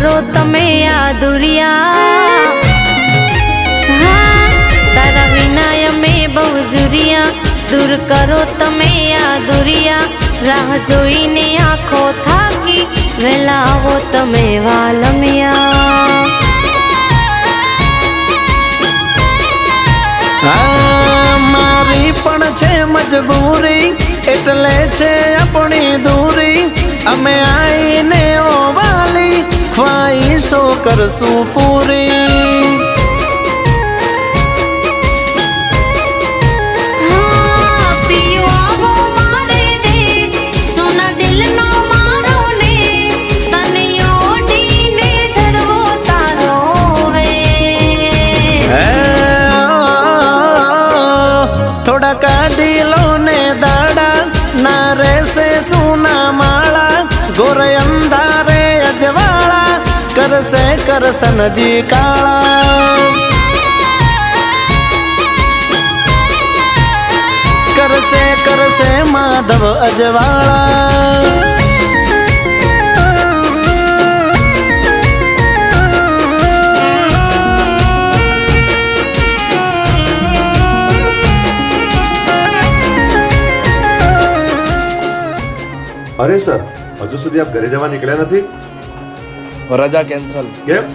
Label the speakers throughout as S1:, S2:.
S1: કરો તમે આ દુરિયા, તારા વિનાય મેં બહુ જુરિયા, દૂર કરો તમે આ દુરિયા, રાહ જોઈને આંખો થાકી, વેલા આવો તમે વાલમિયા।
S2: મારી પણ છે મજબૂરી, એટલે છે આપણી દૂરી, અમે આઈને ઓ વાલી ખ્વાઈશો કરશું પૂરી। થોડા કાઢી લો ને દાડા, ના રહેશે સુના માળા, ગોરે અંધારે અજવાળા, કરશે કરસનજી કાળા, કરશે કરશે માધવ અજવાળા।
S3: अरे सर, हजू सुधी आप घरे जवा निकल्या નથી?
S4: રજા કેન્સલ।
S3: કેમ?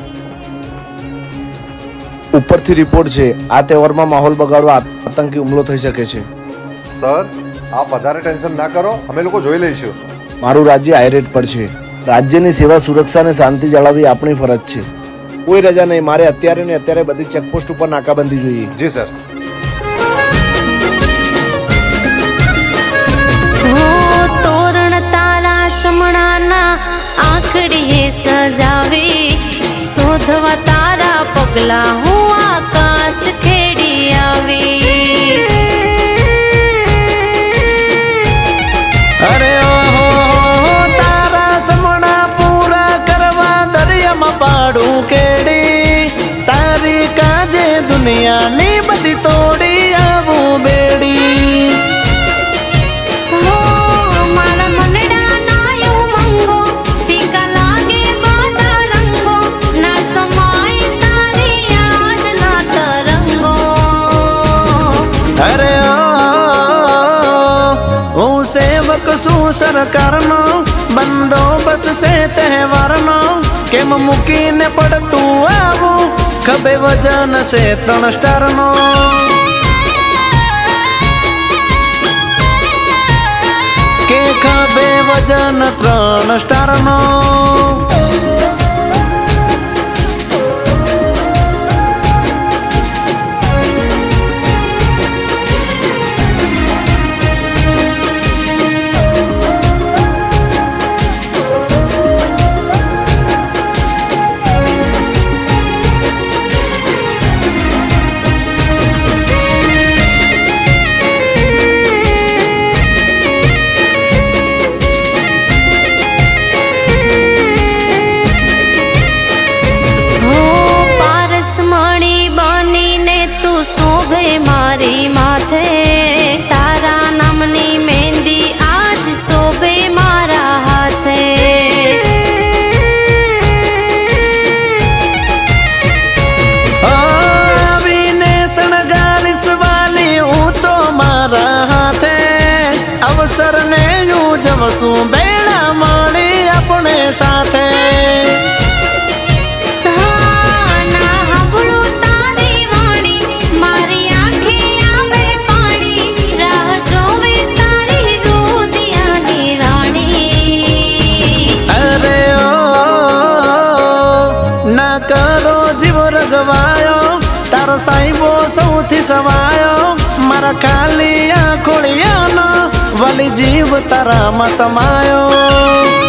S4: ઉપરથી રિપોર્ટ છે, આ તહેવારમાં માહોલ બગાડવા આતંકી હુમલો થઈ શકે છે।
S3: સર, આપ વધારે ટેન્શન ના કરો, અમે લોકો જોઈ લઈશું।
S4: મારું રાજ્ય હાઈરેટ પર છે, રાજ્યની સેવા, સુરક્ષા અને શાંતિ જાળવવી આપણી ફરજ છે। કોઈ રજા નહીં, મારે અત્યારે ને અત્યારે બધી ચેકપોસ્ટ ઉપર નાકાબંધી જોઈએ।
S3: જી સર।
S1: શમણાના આંખડીએ સજાવી, શોધવા તારા પગલા હું આકાશ ખેડી આવી।
S2: અરે ઓહો તારા સમણા પૂરા કરવા દરિયામાં પાડું કેડી, તારી કાજે દુનિયાની બધી તોડી આવું બેડી। અરે હું સેવક છું સરકારનો, બંદોબસ્ત છે તહેવારનો, કેમ મૂકીને પડતું આવું, ખભે વજન છે 3 સ્ટારનો, કે ખભે વજન 3 સ્ટારનો।
S1: મારી માથે તારા નામની મહેંદી આજ શોભે મારા હાથે।
S2: આવીને શણગારીશ વાલી હું તો મારા હાથે, અવસરને ઉજવશું બેડા મળી આપણે સાથે। તારો સાહેબો સૌથી સવાયો, મારા ખાલી આંખોળિયાનો વલી જીવ તારામાં સમાયો।